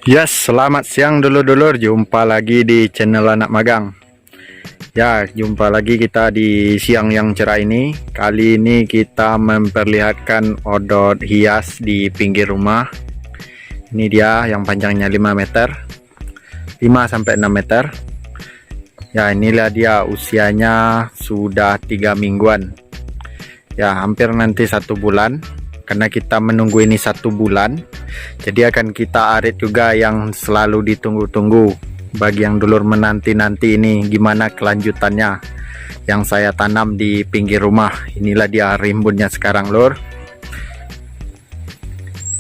Yes, selamat siang dulur-dulur. Jumpa lagi di channel Anak Magang. Ya, jumpa lagi kita di siang yang cerah ini. Kali ini kita memperlihatkan odot hias di pinggir rumah. Ini dia yang panjangnya 5 meter. 5 sampai 6 meter. Ya, inilah dia, usianya sudah 3 mingguan. Ya, hampir nanti 1 bulan. Karena kita menunggu ini 1 bulan, jadi akan kita arit juga yang selalu ditunggu-tunggu. Bagi yang dulur menanti-nanti ini gimana kelanjutannya yang saya tanam di pinggir rumah. Inilah dia rimbunnya sekarang, lur.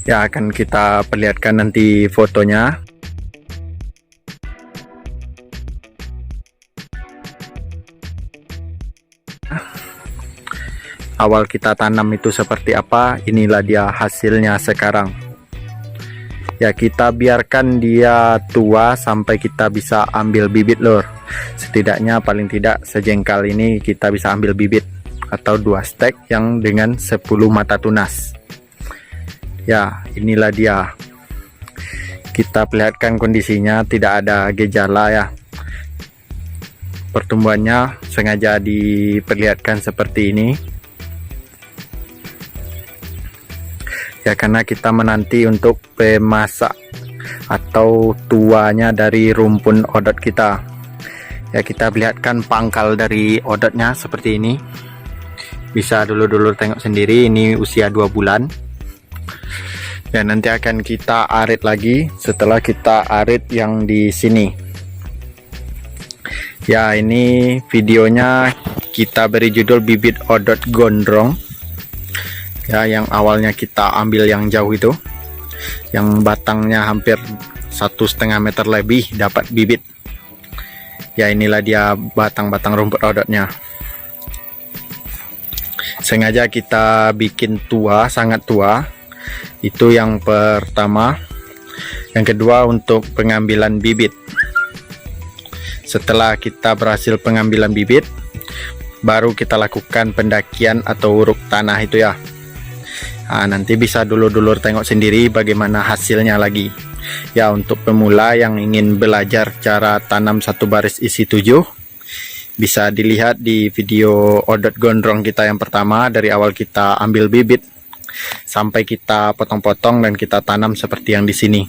Ya, akan kita perlihatkan nanti fotonya. Awal kita tanam itu seperti apa, inilah dia hasilnya sekarang. Ya, kita biarkan dia tua sampai kita bisa ambil bibit, lor. Setidaknya paling tidak sejengkal ini kita bisa ambil bibit atau 2 stek yang dengan 10 mata tunas. Ya, inilah dia. Kita perlihatkan kondisinya, tidak ada gejala ya. Pertumbuhannya sengaja diperlihatkan seperti ini. Ya, karena kita menanti untuk pemasak atau tuanya dari rumpun odot kita. Ya, kita perlihatkan pangkal dari odotnya seperti ini. Bisa dulu-dulu tengok sendiri, ini usia 2 bulan. Ya, nanti akan kita arit lagi setelah kita arit yang di sini. Ya, ini videonya kita beri judul bibit odot gondrong. Ya, yang awalnya kita ambil yang jauh itu, yang batangnya hampir 1,5 meter lebih dapat bibit. Ya, inilah dia batang-batang rumput odotnya. Sengaja kita bikin tua, sangat tua. Itu yang pertama. Yang kedua, untuk pengambilan bibit. Setelah kita berhasil pengambilan bibit, baru kita lakukan pendakian atau uruk tanah itu ya. Nah, nanti bisa dulur-dulur tengok sendiri bagaimana hasilnya lagi. Ya, untuk pemula yang ingin belajar cara tanam satu baris isi 7, bisa dilihat di video odot gondrong kita yang pertama, dari awal kita ambil bibit sampai kita potong-potong dan kita tanam seperti yang di sini.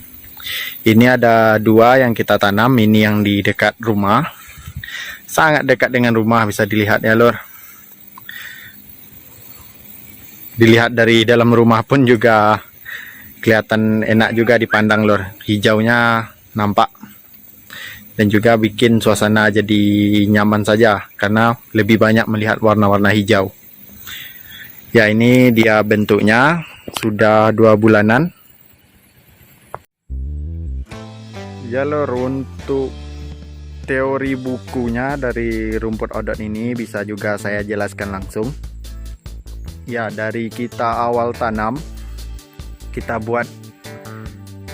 Ini ada 2 yang kita tanam, ini yang di dekat rumah. Sangat dekat dengan rumah, bisa dilihat ya, lor. Dilihat dari dalam rumah pun juga kelihatan enak juga dipandang, lor. Hijaunya nampak dan juga bikin suasana jadi nyaman saja karena lebih banyak melihat warna-warna hijau. Ya, ini dia bentuknya, sudah 2 bulanan. Ya, lor, untuk teori bukunya dari rumput odot ini bisa juga saya jelaskan langsung. Ya, dari kita awal tanam, kita buat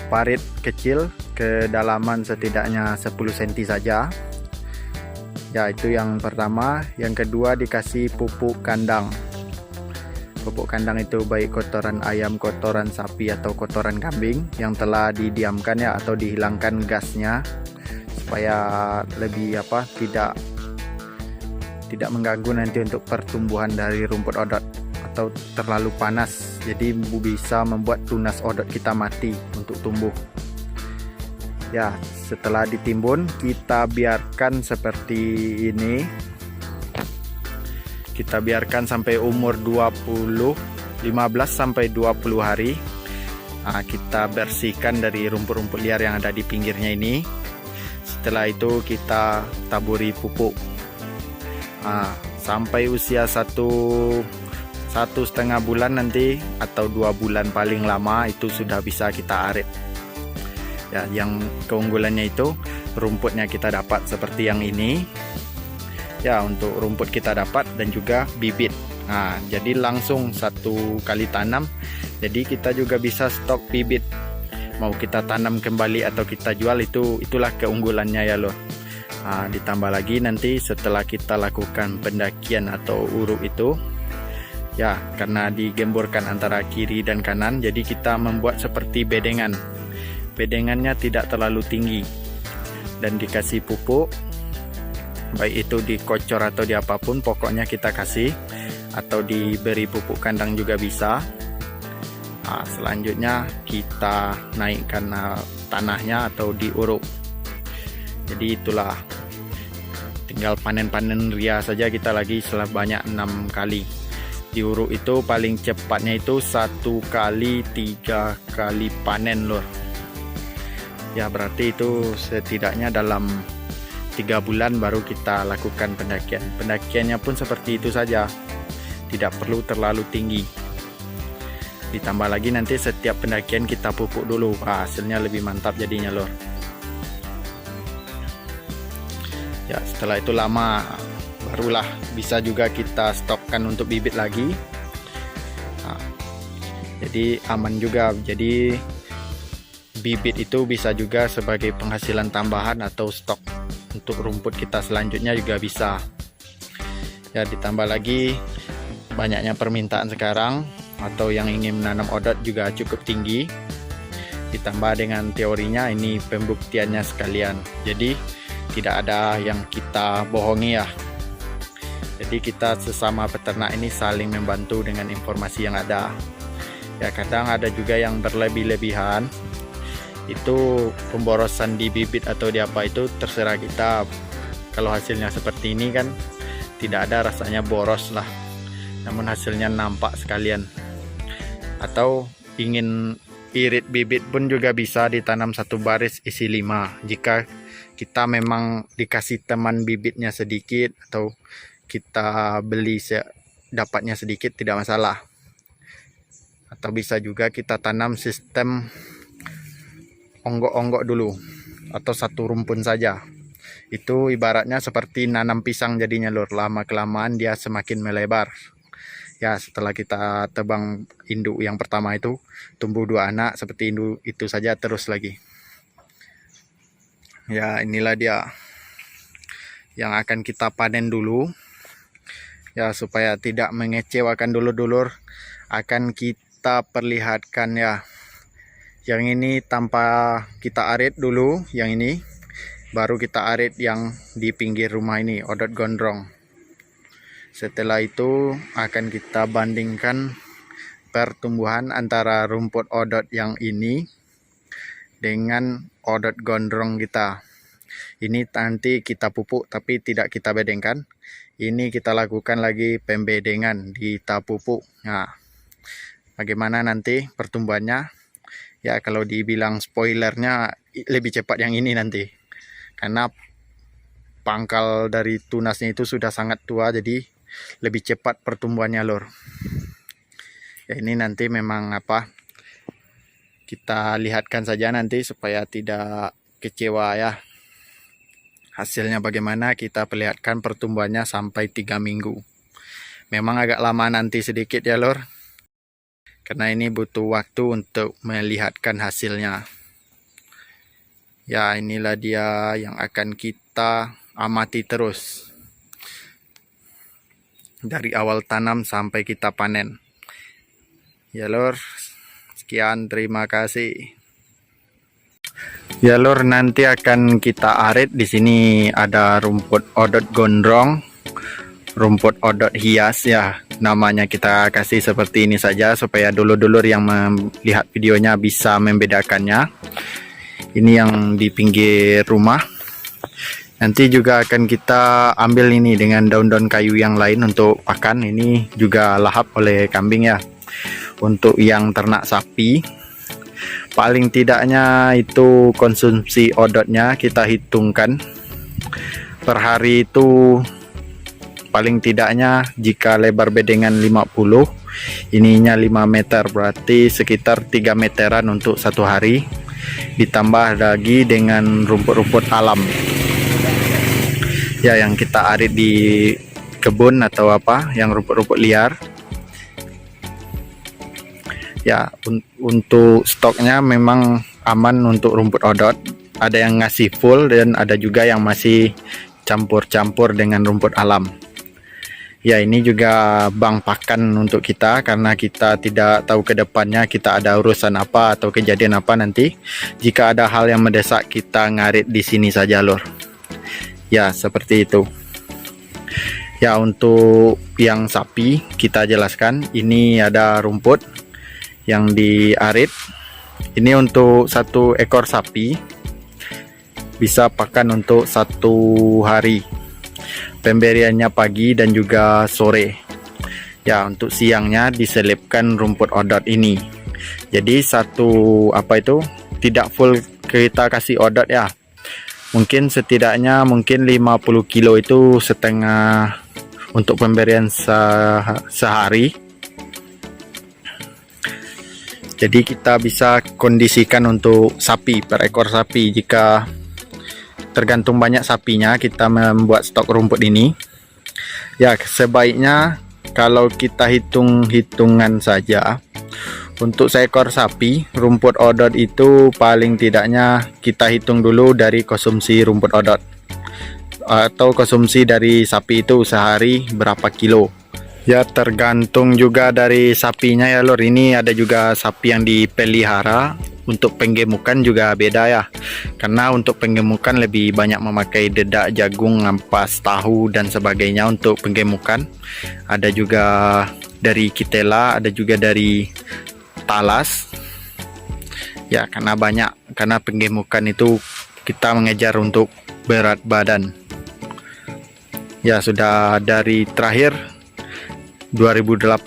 parit kecil kedalaman setidaknya 10 cm saja. Ya, itu yang pertama. Yang kedua, dikasih pupuk kandang. Pupuk kandang itu baik kotoran ayam, kotoran sapi atau kotoran kambing yang telah didiamkan ya, atau dihilangkan gasnya supaya lebih tidak mengganggu nanti untuk pertumbuhan dari rumput odot atau terlalu panas, jadi bisa membuat tunas odot kita mati untuk tumbuh. Ya, setelah ditimbun kita biarkan seperti ini. Kita biarkan sampai umur 15 sampai 20 hari. Nah, kita bersihkan dari rumput-rumput liar yang ada di pinggirnya ini. Setelah itu kita taburi pupuk. Nah, sampai usia 1,5 bulan nanti atau 2 bulan paling lama itu sudah bisa kita arit. Ya, yang keunggulannya itu rumputnya kita dapat seperti yang ini. Ya, untuk rumput kita dapat dan juga bibit. Nah, jadi langsung 1 kali tanam. Jadi kita juga bisa stok bibit. Mau kita tanam kembali atau kita jual, itulah keunggulannya ya, loh. Nah, ditambah lagi nanti setelah kita lakukan pendakian atau uruk itu, ya, karena digemburkan antara kiri dan kanan, jadi kita membuat seperti bedengan. bedengannya tidak terlalu tinggi, dan dikasih pupuk, baik itu dikocor atau di apapun, pokoknya kita kasih, atau diberi pupuk kandang juga bisa. Nah, selanjutnya kita naikkan tanahnya atau diuruk. Jadi itulah, tinggal panen-panen ria saja kita lagi sebanyak 6 kali. Diuruk itu paling cepatnya itu 1 kali 3 kali panen lor. Ya berarti itu setidaknya dalam 3 bulan baru kita lakukan pendakian. Pendakiannya pun seperti itu saja, tidak perlu terlalu tinggi. Ditambah lagi nanti setiap pendakian kita pupuk dulu. Hasilnya lebih mantap jadinya lor. Ya setelah itu lama barulah bisa juga kita stokkan untuk bibit lagi. Nah, jadi aman juga. Jadi bibit itu bisa juga sebagai penghasilan tambahan atau stok untuk rumput kita selanjutnya juga bisa. Ya ditambah lagi banyaknya permintaan sekarang, atau yang ingin menanam odot juga cukup tinggi. Ditambah dengan teorinya, ini pembuktiannya sekalian. Jadi tidak ada yang kita bohongi ya. Jadi kita sesama peternak ini saling membantu dengan informasi yang ada. Ya kadang ada juga yang berlebih-lebihan. Itu pemborosan di bibit atau di apa itu terserah kita. Kalau hasilnya seperti ini kan tidak ada rasanya boros lah, namun hasilnya nampak sekalian. Atau ingin irit bibit pun juga bisa ditanam satu baris isi 5. Jika kita memang dikasih teman bibitnya sedikit atau kita beli dapatnya sedikit, tidak masalah. Atau bisa juga kita tanam sistem onggok-onggok dulu, atau satu rumpun saja. Itu ibaratnya seperti nanam pisang jadinya lor. Lama kelamaan dia semakin melebar. Ya setelah kita tebang induk yang pertama itu, tumbuh 2 anak seperti induk itu saja terus lagi. Ya inilah dia yang akan kita panen dulu. Ya supaya tidak mengecewakan dulur-dulur, akan kita perlihatkan ya. Yang ini tanpa kita arit dulu, yang ini baru kita arit yang di pinggir rumah ini, odot gondrong. Setelah itu akan kita bandingkan pertumbuhan antara rumput odot yang ini dengan odot gondrong kita. Ini nanti kita pupuk tapi tidak kita bedengkan. Ini kita lakukan lagi pembedengan di tahap pupuk. Nah, bagaimana nanti pertumbuhannya? Ya kalau dibilang spoilernya lebih cepat yang ini nanti, karena pangkal dari tunasnya itu sudah sangat tua, jadi lebih cepat pertumbuhannya lor. Ya ini nanti memang apa, kita lihatkan saja nanti supaya tidak kecewa ya. Hasilnya bagaimana kita perlihatkan pertumbuhannya sampai 3 minggu. Memang agak lama nanti sedikit ya lor, karena ini butuh waktu untuk melihatkan hasilnya. Ya inilah dia yang akan kita amati terus dari awal tanam sampai kita panen. Ya lor, sekian, terima kasih. Ya lor, nanti akan kita arit. Di sini ada rumput odot gondrong, rumput odot hias ya, namanya kita kasih seperti ini saja supaya dulur-dulur yang melihat videonya bisa membedakannya. Ini yang di pinggir rumah. Nanti juga akan kita ambil ini dengan daun-daun kayu yang lain untuk pakan. Ini juga lahap oleh kambing ya. Untuk yang ternak sapi, paling tidaknya itu konsumsi odotnya kita hitungkan per hari itu. Paling tidaknya jika lebar bedengan 50, ininya 5 meter, berarti sekitar 3 meteran untuk 1 hari. Ditambah lagi dengan rumput-rumput alam ya yang kita arit di kebun atau apa, yang rumput-rumput liar. Ya untuk stoknya memang aman untuk rumput odot. Ada yang ngasih full dan ada juga yang masih campur-campur dengan rumput alam. Ya, ini juga bank pakan untuk kita karena kita tidak tahu ke depannya kita ada urusan apa atau kejadian apa nanti. Jika ada hal yang mendesak, kita ngarit di sini saja, lor. Ya, seperti itu. Ya, untuk yang sapi kita jelaskan, ini ada rumput yang diarit. Ini untuk 1 ekor sapi bisa pakan untuk 1 hari. Pemberiannya pagi dan juga sore. Ya, untuk siangnya diselipkan rumput odot ini. Jadi tidak full kita kasih odot ya. Mungkin setidaknya 50 kilo itu setengah untuk pemberian sehari. Jadi kita bisa kondisikan untuk sapi per ekor sapi. Jika tergantung banyak sapinya, kita membuat stok rumput ini. Ya, sebaiknya kalau kita hitung-hitungan saja, untuk seekor sapi rumput odot itu paling tidaknya kita hitung dulu dari konsumsi rumput odot atau konsumsi dari sapi itu sehari berapa kilo. Ya, tergantung juga dari sapinya ya, lor. Ini ada juga sapi yang dipelihara. Untuk penggemukan juga beda ya, karena untuk penggemukan lebih banyak memakai dedak, jagung, ampas, tahu dan sebagainya untuk penggemukan. Ada juga dari kitela, ada juga dari talas ya, karena penggemukan itu kita mengejar untuk berat badan. Ya, sudah dari terakhir 2018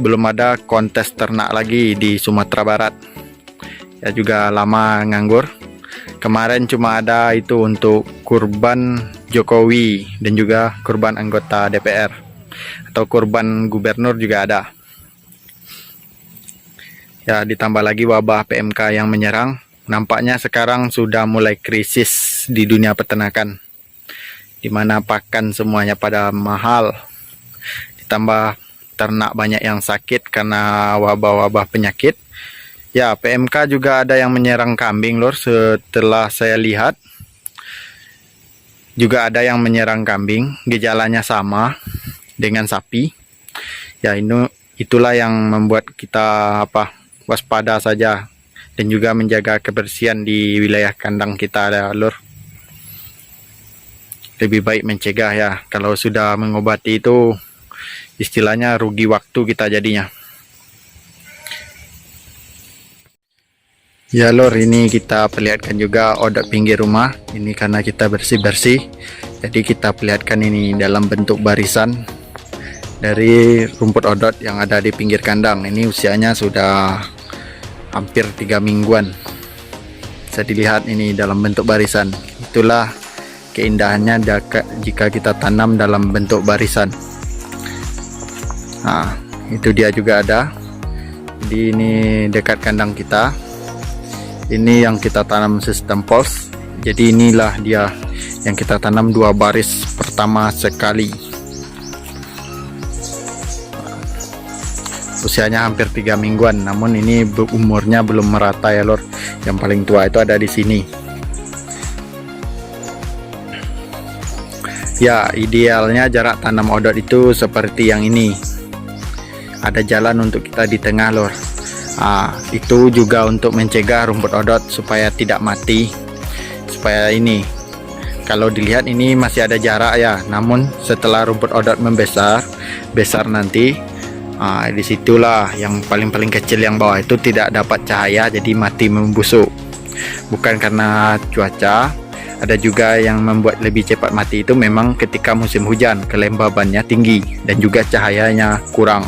belum ada kontes ternak lagi di Sumatera Barat. Ya, juga lama nganggur. Kemarin cuma ada itu untuk kurban Jokowi dan juga kurban anggota DPR atau kurban gubernur juga ada. Ya, ditambah lagi wabah PMK yang menyerang. Nampaknya sekarang sudah mulai krisis di dunia peternakan, di mana pakan semuanya pada mahal. Ditambah ternak banyak yang sakit karena wabah-wabah penyakit. Ya, PMK juga ada yang menyerang kambing, lor. Setelah saya lihat juga ada yang menyerang kambing, gejalanya sama dengan sapi. Ya, itulah yang membuat kita waspada saja dan juga menjaga kebersihan di wilayah kandang kita, lor. Lebih baik mencegah ya. Kalau sudah mengobati itu istilahnya rugi waktu kita jadinya. Ya, lor, ini kita perlihatkan juga odot pinggir rumah. Ini karena kita bersih-bersih, jadi kita perlihatkan ini dalam bentuk barisan dari rumput odot yang ada di pinggir kandang. Ini usianya sudah hampir 3 mingguan. Bisa dilihat ini dalam bentuk barisan. Itulah keindahannya jika kita tanam dalam bentuk barisan. Nah, itu dia juga ada. Jadi ini dekat kandang kita. Ini yang kita tanam sistem poles. Jadi inilah dia yang kita tanam 2 baris pertama sekali. Usianya hampir 3 mingguan, namun ini umurnya belum merata ya, lor. Yang paling tua itu ada di sini. Ya, idealnya jarak tanam odot itu seperti yang ini. Ada jalan untuk kita di tengah, lor. Itu juga untuk mencegah rumput odot supaya tidak mati. Supaya ini, kalau dilihat ini masih ada jarak ya, namun setelah rumput odot besar nanti, disitulah yang paling kecil yang bawah itu tidak dapat cahaya, jadi mati membusuk. Bukan karena cuaca, ada juga yang membuat lebih cepat mati itu memang ketika musim hujan, kelembabannya tinggi dan juga cahayanya kurang.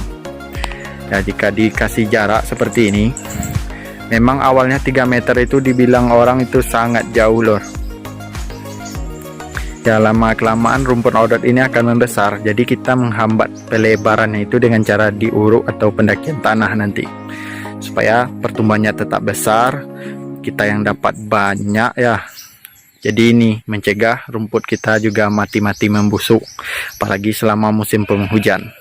Ya, jika dikasih jarak seperti ini, memang awalnya 3 meter itu dibilang orang itu sangat jauh, lor. Ya, lama-kelamaan rumput odot ini akan membesar, jadi kita menghambat pelebarannya itu dengan cara diuruk atau pendakian tanah nanti, supaya pertumbuhannya tetap besar, kita yang dapat banyak ya. Jadi ini mencegah rumput kita juga mati-mati membusuk, apalagi selama musim penghujan.